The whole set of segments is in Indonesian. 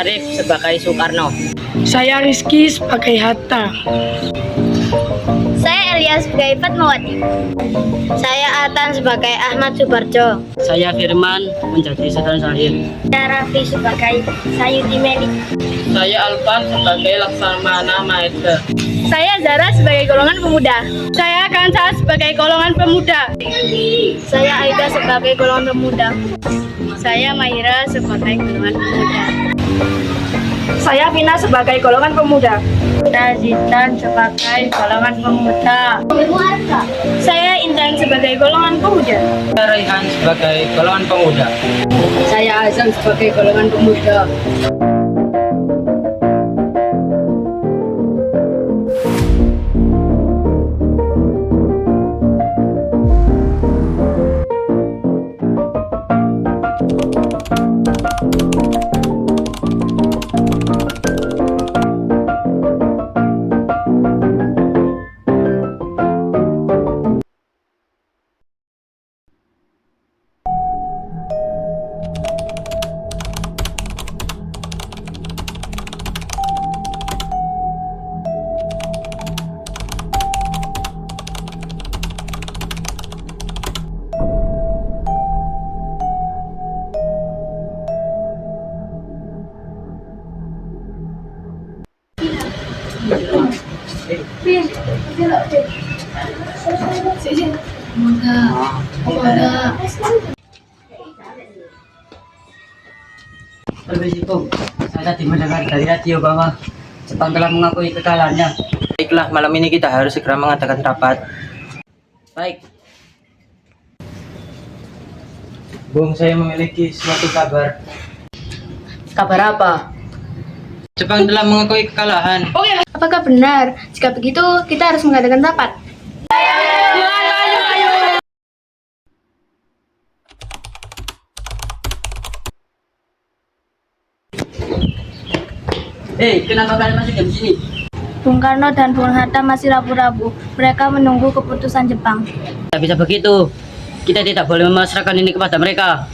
Arif sebagai Soekarno. Saya Rizky sebagai Hatta. Saya Elias sebagai Fatmawati. Saya Atan sebagai Ahmad Subarjo. Saya Firman menjadi Sultan Syahir. Saya Raffi sebagai Sayuti Meli. Saya Alpan sebagai Laksamana Maeda. Saya Zara sebagai golongan pemuda. Saya Kansa sebagai golongan pemuda. Saya Aida sebagai golongan pemuda. Saya Mahira sebagai golongan pemuda. Saya Vina sebagai golongan pemuda. Saya Zitan sebagai golongan pemuda. Saya Intan sebagai golongan pemuda. Saya Raihan sebagai golongan pemuda. Saya Azam sebagai golongan pemuda. Permisi, saya tadi mendengar dari radio bahwa Jepang telah mengakui kekalahannya. Baiklah, malam ini kita harus segera mengadakan rapat. Baik. Bung, saya memiliki suatu kabar. Kabar apa? Jepang telah mengakui kekalahan. Apakah benar? Jika begitu, kita harus mengadakan rapat. Hei, kenapa kalian masih di sini? Bung Karno dan Bung Hatta masih ragu-ragu. Mereka menunggu keputusan Jepang. Tidak bisa begitu. Kita tidak boleh memasrahkan ini kepada mereka.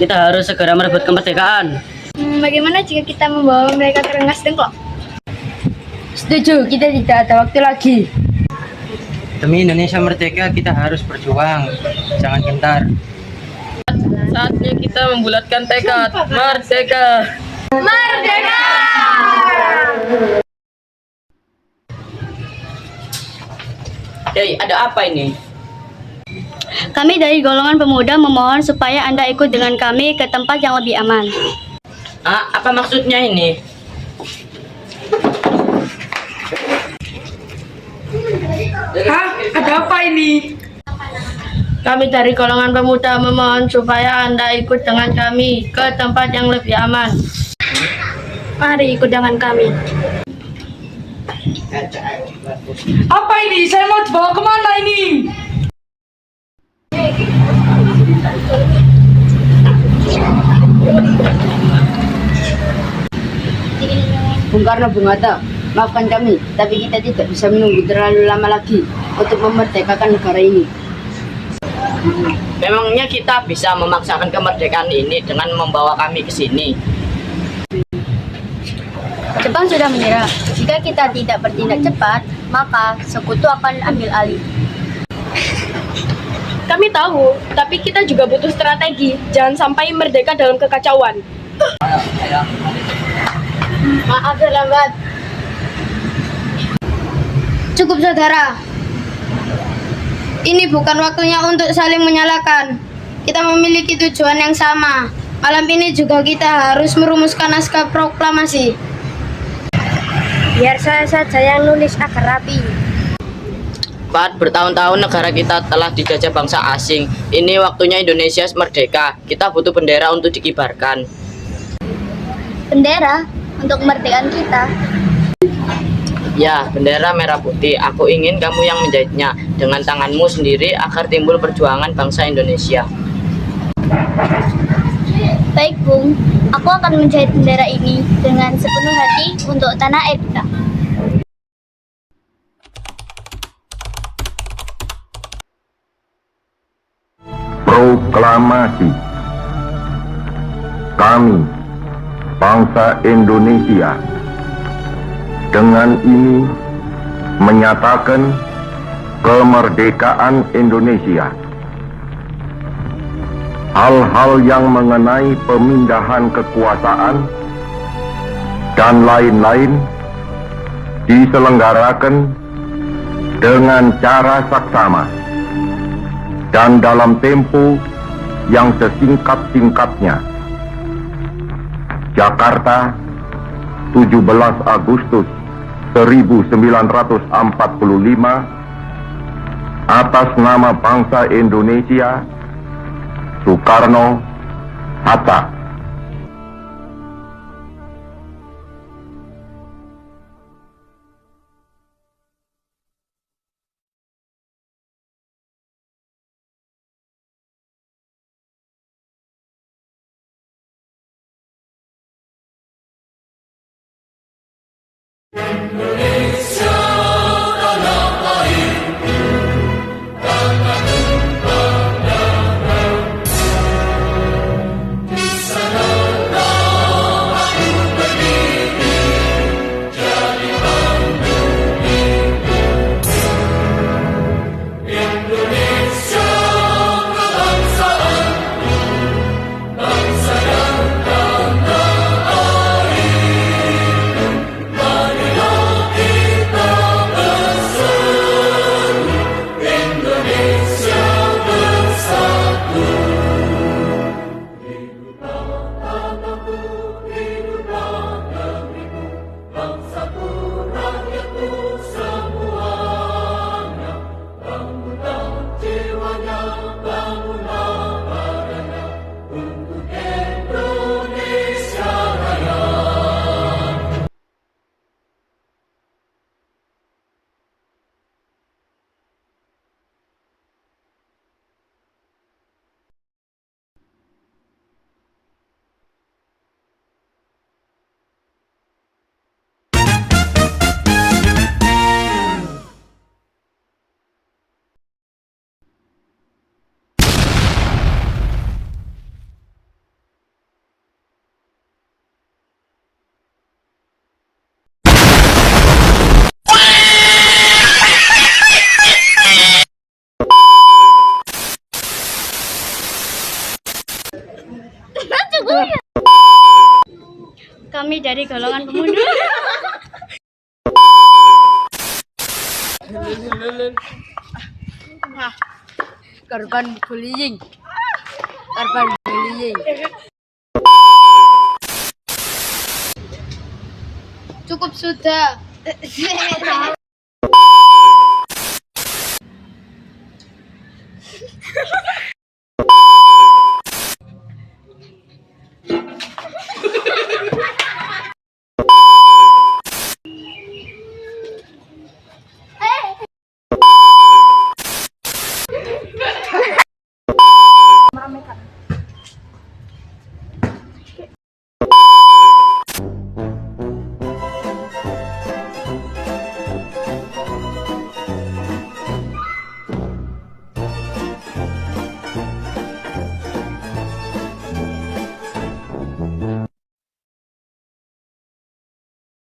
Kita harus segera merebut kemerdekaan. Bagaimana jika kita membawa mereka ke Rengas Dengklok? Setuju, kita tidak ada waktu lagi. Demi Indonesia merdeka, kita harus berjuang. Jangan gentar. Saatnya kita membulatkan tekad. Merdeka! Merdeka! Hei, ada apa ini? Kami dari golongan pemuda memohon supaya Anda ikut dengan kami ke tempat yang lebih aman. Apa maksudnya ini? Hah? Ada apa ini? Kami dari golongan pemuda memohon supaya Anda ikut dengan kami ke tempat yang lebih aman. Mari ikut dengan kami. Apa ini? Saya mau dibawa kemana ini? Bung Karno, Bung Hatta, maafkan kami, tapi kita tidak bisa menunggu terlalu lama lagi untuk memerdekakan negara ini. Memangnya kita bisa memaksakan kemerdekaan ini dengan membawa kami ke sini? Jepang sudah menyerah. Jika kita tidak bertindak cepat, maka sekutu akan ambil alih. Kami tahu, tapi kita juga butuh strategi. Jangan sampai merdeka dalam kekacauan. Maaf terlambat. Cukup saudara. Ini bukan waktunya untuk saling menyalahkan. Kita memiliki tujuan yang sama. Malam ini juga kita harus merumuskan naskah proklamasi. Biar saya saja yang nulis agar rapi. Pat, bertahun-tahun negara kita telah dijajah bangsa asing. Ini waktunya Indonesia merdeka. Kita butuh bendera untuk dikibarkan. Bendera untuk kemerdekaan kita. Ya, bendera merah putih. Aku ingin kamu yang menjahitnya dengan tanganmu sendiri agar timbul perjuangan bangsa Indonesia. Baik, Bung. Aku akan menjahit bendera ini dengan sepenuh hati untuk tanah air kita. Proklamasi. Kami, bangsa Indonesia dengan ini menyatakan kemerdekaan Indonesia. Hal-hal yang mengenai pemindahan kekuasaan dan lain-lain diselenggarakan dengan cara saksama dan dalam tempo yang sesingkat-singkatnya. Jakarta, 17 Agustus 1945, atas nama bangsa Indonesia, Soekarno-Hatta. Kami dari golongan pemuda. Korban bullying. Korban bullying. Cukup sudah.